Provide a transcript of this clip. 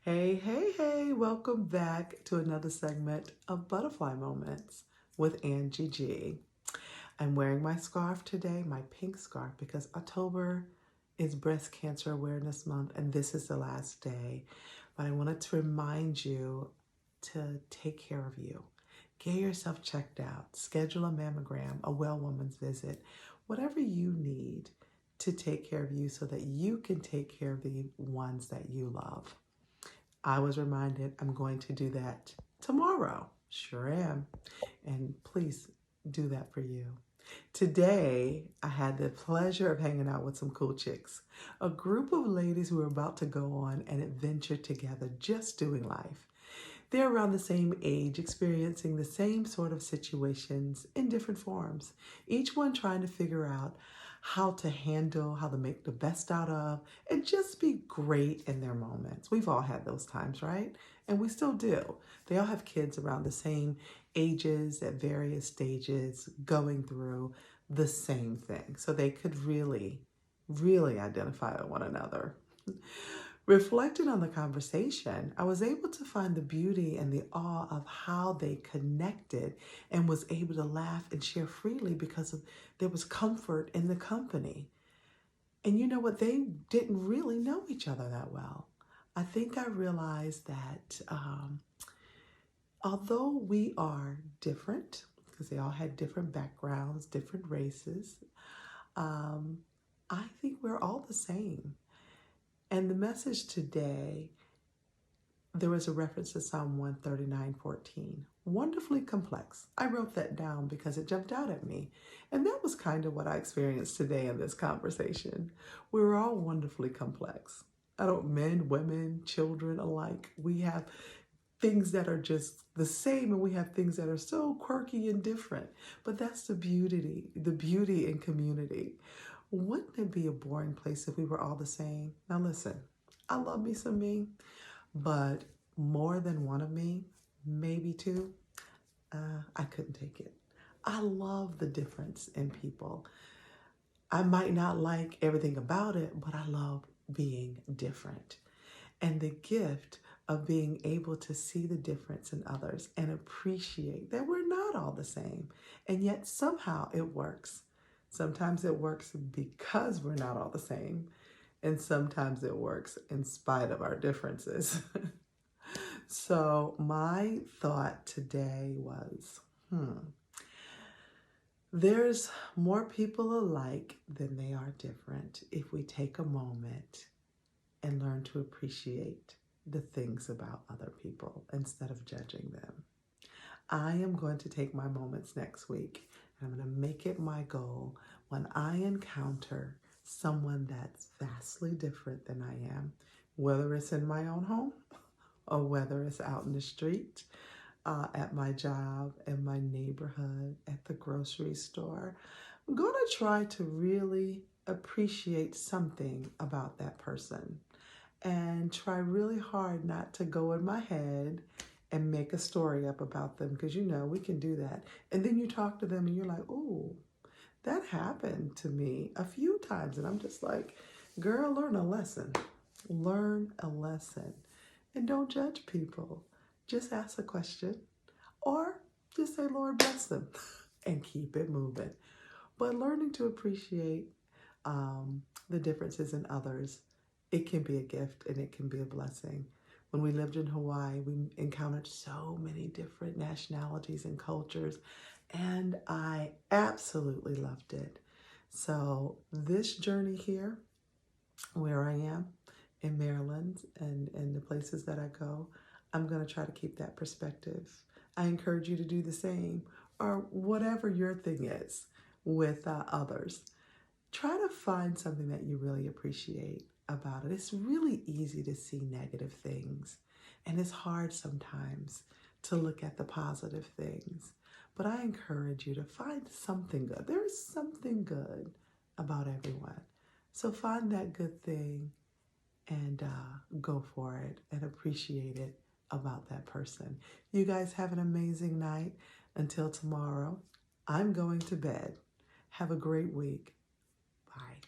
Hey, welcome back to another segment of Butterfly Moments with Angie G. I'm wearing my scarf today, my pink scarf, because October is Breast Cancer Awareness Month and this is the last day. But I wanted to remind you to take care of you. Get yourself checked out, schedule a mammogram, a well woman's visit, whatever you need to take care of you so that you can take care of the ones that you love. I was reminded I'm going to do that tomorrow. Sure am. And please do that for you. Today, I had the pleasure of hanging out with some cool chicks, a group of ladies who are about to go on an adventure together, just doing life. They're around the same age, experiencing the same sort of situations in different forms, each one trying to figure out how to handle, how to make the best out of, and just be great in their moments. We've all had those times, right? And we still do. They all have kids around the same ages at various stages going through the same thing. So they could really identify with one another. Reflecting on the conversation, I was able to find the beauty and the awe of how they connected and was able to laugh and share freely because there was comfort in the company. And you know what? They didn't really know each other that well. I think I realized that although we are different, because they all had different backgrounds, different races, I think we're all the same. And the message today, there was a reference to Psalm 139:14, wonderfully complex. I wrote that down because it jumped out at me. And that was kind of what I experienced today in this conversation. We're all wonderfully complex. Men, women, children alike. We have things that are just the same and we have things that are so quirky and different. But that's the beauty in community. Wouldn't it be a boring place if we were all the same? Now listen, I love me some me, but more than one of me, maybe two, I couldn't take it. I love the difference in people. I might not like everything about it, but I love being different. And the gift of being able to see the difference in others and appreciate that we're not all the same, and yet somehow it works. Sometimes it works because we're not all the same, and sometimes it works in spite of our differences. So my thought today was, there's more people alike than they are different if we take a moment and learn to appreciate the things about other people instead of judging them. I am going to take my moments next week. I'm going to make it my goal when I encounter someone that's vastly different than I am, whether it's in my own home or whether it's out in the street, at my job, in my neighborhood, at the grocery store. I'm going to try to really appreciate something about that person and try really hard not to go in my head and make a story up about them, because we can do that. And then you talk to them and you're like, oh, that happened to me a few times. And I'm just like, girl, learn a lesson. Learn a lesson. And don't judge people. Just ask a question or just say, Lord, bless them and keep it moving. But learning to appreciate the differences in others, it can be a gift and it can be a blessing. When we lived in Hawaii, we encountered so many different nationalities and cultures, and I absolutely loved it. So this journey here, where I am in Maryland and the places that I go, I'm going to try to keep that perspective. I encourage you to do the same, or whatever your thing is with others. Try to find something that you really appreciate about it. It's really easy to see negative things, and it's hard sometimes to look at the positive things. But I encourage you to find something good. There is something good about everyone. So find that good thing and go for it and appreciate it about that person. You guys have an amazing night. Until tomorrow, I'm going to bed. Have a great week. Bye.